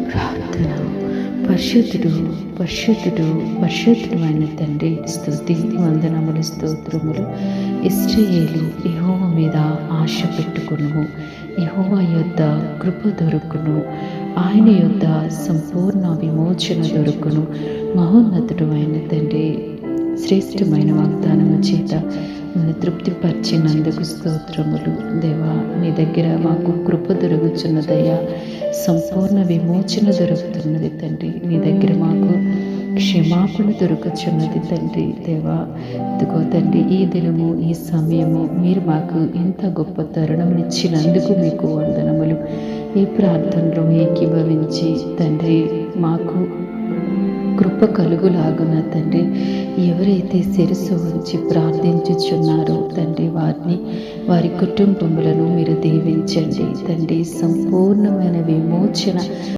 ప్రార్థన. పరిశుద్ధుడు పరిశుద్ధుడు పరిశుద్ధుడు అయిన తండ్రి, స్తుతి వందనములు స్తోత్రములు. ఇశ్రాయేలు యెహోవా మీద ఆశ పెట్టుకును, యెహోవా యొద్ద కృప దొరుకును, ఆయన యొద్ద సంపూర్ణ విమోచన దొరుకును. మహోన్నతుడు అయిన తండ్రి, శ్రేష్టమైన వాగ్దానము చేత నన్ను తృప్తిపరిచినందుకు స్తోత్రములు. దేవా, నీ దగ్గర మాకు కృప దొరుకుతున్నదయ్యా, సంపూర్ణ విమోచన దొరుకుతున్నది తండ్రి. నీ దగ్గర మాకు క్షమాపణ దొరుకుతున్నది తండ్రి. దేవా, ఇదిగో తండ్రి, ఈ దినము ఈ సమయము మీరు మాకు ఇంత గొప్ప తరుణం ఇచ్చినందుకు మీకు వందనములు. ఈ ప్రార్థనలో ఏకీభవించి తండ్రి మాకు కృప కలుగులాగున తండ్రి, ఎవరైతే శిరస్సు ఉంచి ప్రార్థించుచున్నారో తండ్రి, వారి కుటుంబములను మీరు దీవించండి తండ్రి. సంపూర్ణమైన విమోచన